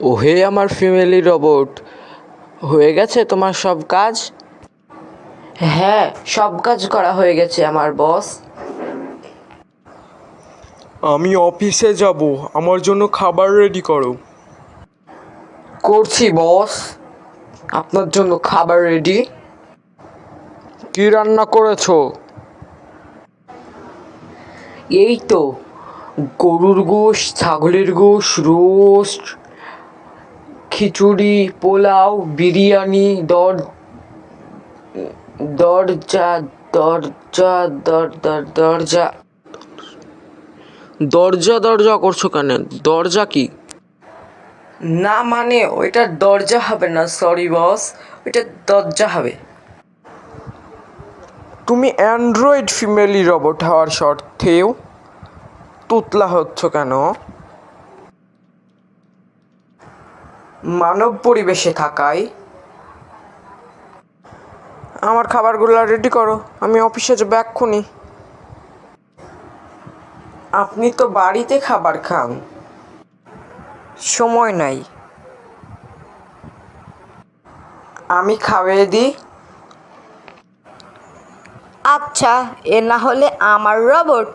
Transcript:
ওহে আমার family robot, হয়ে গেছে তোমার সব কাজ? হ্যাঁ, সব কাজ করা হয়ে গেছে আমার বস। আমি অফিসে যাব, আমার জন্য খাবার রেডি করো। করছি বস, আপনার জন্য খাবার রেডি। কি রান্না করেছো? এই তো গরুর গোশ, ছাগলের গোশ, রোস্ট, খিচুড়ি, পোলাও, বিরিয়ানি, দরজা দরজা দরজা দরজা দরজা করছো কেন? দরজা কি? না মানে ওইটা দরজা হবে না, সরি বস, ওইটা দরজা হবে। তুমি অ্যান্ড্রয়েড ফিমেলি রোবট হওয়ার সত্ত্বেও তুতলা হচ্ছ কেন? মানব পরিবেশে থাকায়। আমার খাবারগুলো রেডি করো, আমি অফিসে যাবো এক্ষুনি। আপনি তো বাড়িতে খাবার খান। সময় নাই, আমি খাইয়ে দিই। আচ্ছা, এ না হলে আমার রোবট।